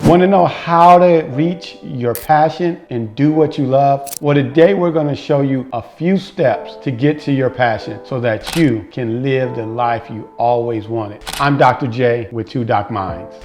Want to know how to reach your passion and do what you love? Well, today we're going to show you a few steps to get to your passion so that you can live the life you always wanted. I'm Dr. J with Two Doc Minds.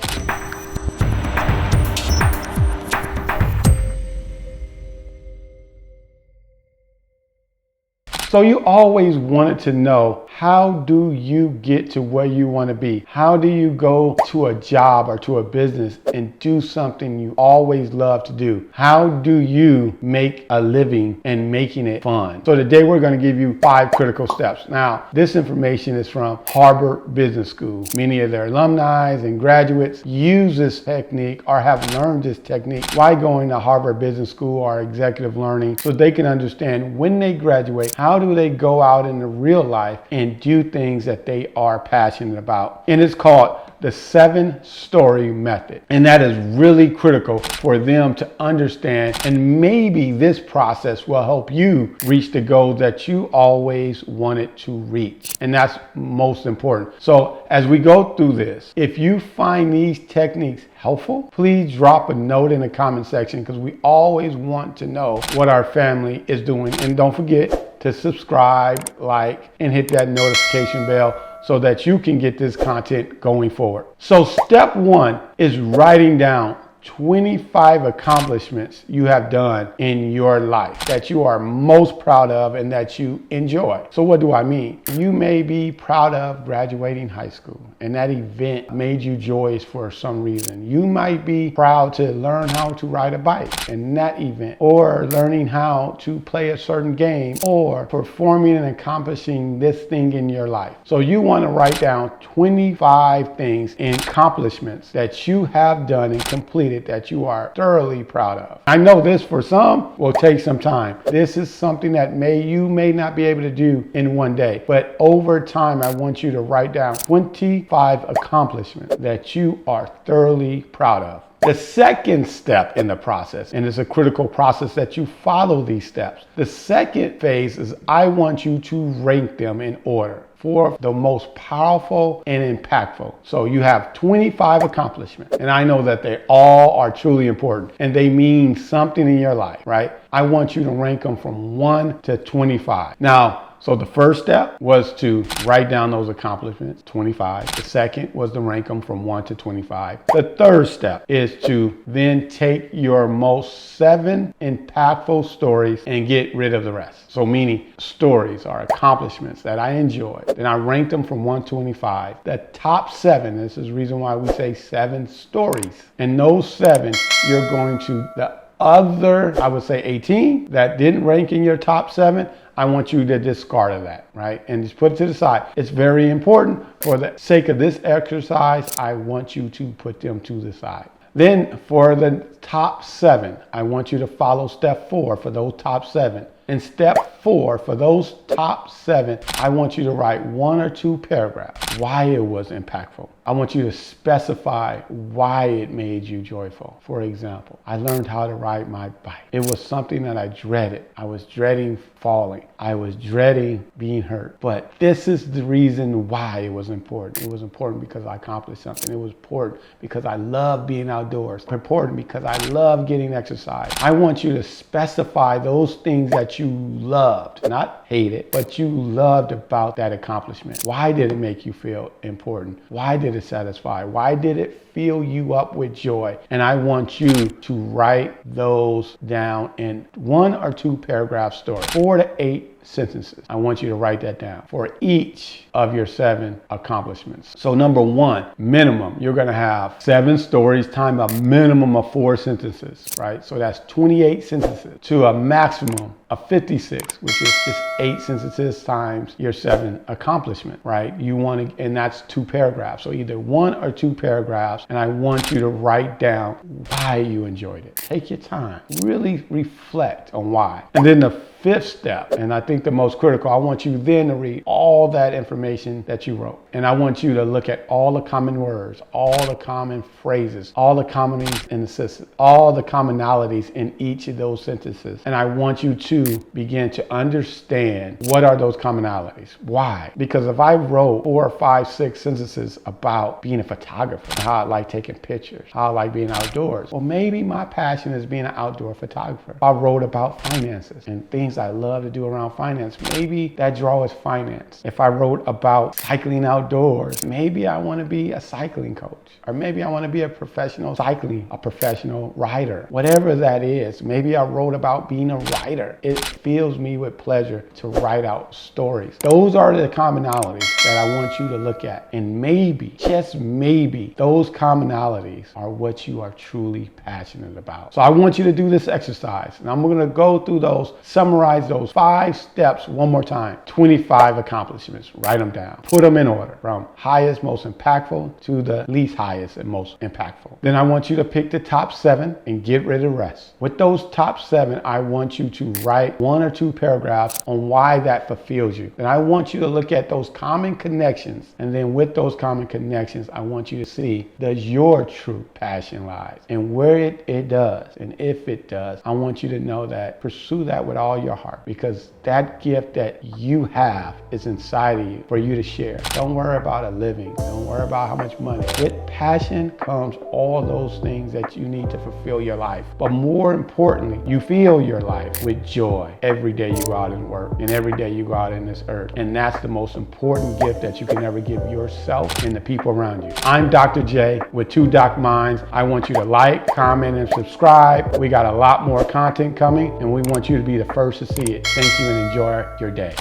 So you always wanted to know, how do you get to where you want to be? How do you go to a job or to a business and do something you always love to do? How do you make a living and making it fun? So today we're going to give you 5 critical steps. Now, this information is from Harvard Business School. Many of their alumni and graduates use this technique or have learned this technique while going to Harvard Business School or executive learning, so they can understand when they graduate, how do they go out into real life and do things that they are passionate about. And it's called the 7-story method. And that is really critical for them to understand. And maybe this process will help you reach the goals that you always wanted to reach. And that's most important. So as we go through this, if you find these techniques helpful, please drop a note in the comment section, because we always want to know what our family is doing. And don't forget to subscribe, like, and hit that notification bell so that you can get this content going forward. So step 1 is writing down 25 accomplishments you have done in your life that you are most proud of and that you enjoy. So what do I mean? You may be proud of graduating high school and that event made you joyous for some reason. You might be proud to learn how to ride a bike in that event, or learning how to play a certain game, or performing and accomplishing this thing in your life. So you want to write down 25 things and accomplishments that you have done and completed that you are thoroughly proud of. I know this for some will take some time. This is something that you may not be able to do in one day, but over time, I want you to write down 25 accomplishments that you are thoroughly proud of. The second step in the process, and it's a critical process that you follow these steps. The second phase is I want you to rank them in order for the most powerful and impactful. So you have 25 accomplishments, and I know that they all are truly important and they mean something in your life, right? I want you to rank them from 1 to 25. Now, so the first step was to write down those accomplishments, 25. The second was to rank them from 1 to 25. The third step is to then take your most 7 impactful stories and get rid of the rest. So meaning stories are accomplishments that I enjoy. Then I ranked them from 1 to 25. The top 7, this is the reason why we say 7 stories. And those 7, you're going to, the other, I would say 18 that didn't rank in your top 7, I want you to discard of that, right? And just put it to the side. It's very important for the sake of this exercise. I want you to put them to the side. Then for the top 7, I want you to follow step 4 for those top 7. In step 4, for those top 7, I want you to write 1 or 2 paragraphs why it was impactful. I want you to specify why it made you joyful. For example, I learned how to ride my bike. It was something that I dreaded. I was dreading falling. I was dreading being hurt. But this is the reason why it was important. It was important because I accomplished something. It was important because I love being outdoors. Important because I love getting exercise. I want you to specify those things that you loved, not hated, but you loved about that accomplishment. Why did it make you feel important? Why did it satisfy? Why did it fill you up with joy? And I want you to write those down in 1 or 2 paragraph stories, 4 to 8 sentences. I want you to write that down for each of your 7 accomplishments. So number 1, minimum, you're going to have 7 stories times a minimum of 4 sentences, right? So that's 28 sentences to a maximum of 56, which is just 8 sentences times your 7 accomplishment, right? You want to, and that's 2 paragraphs. So either 1 or 2 paragraphs, and I want you to write down why you enjoyed it. Take your time, really reflect on why. And then the fifth step, and I think the most critical, I want you then to read all that information that you wrote. And I want you to look at all the common words, all the common phrases, all the commonalities in the sentences, all the commonalities in each of those sentences. And I want you to begin to understand what are those commonalities. Why? Because if I wrote 4 or 5, 6 sentences about being a photographer, how I like taking pictures, how I like being outdoors, well, maybe my passion is being an outdoor photographer. If I wrote about finances and things I love to do around finance, maybe that draw is finance. If I wrote about cycling outdoors, maybe I want to be a cycling coach, or maybe I want to be a professional cycling, a professional rider. Whatever that is, maybe I wrote about being a writer. It fills me with pleasure to write out stories. Those are the commonalities that I want you to look at. And maybe, just maybe, those commonalities are what you are truly passionate about. So I want you to do this exercise. And I'm going to go through those, summarize those 5 steps one more time. 25 accomplishments. Write them down. Put them in order from highest, most impactful to the least highest and most impactful. Then I want you to pick the top 7 and get rid of the rest. With those top 7, I want you to write 1 or 2 paragraphs on why that fulfills you. And I want you to look at those common connections. And then with those common connections, I want you to see, does your true passion lies? And where it does, and if it does, I want you to know that pursue that with all your heart, because that gift that you have is inside of you for you to share. Don't worry about a living. Don't worry about how much money. With passion comes all those things that you need to fulfill your life. But more importantly, you fill your life with joy every day you go out and work and every day you go out in this earth. And that's the most important gift that you can ever give yourself and the people around you. I'm Dr. J with 2 Doc Minds. I want you to like, comment, and subscribe. We got a lot more content coming, and we want you to be the first to see it. Thank you and enjoy your day.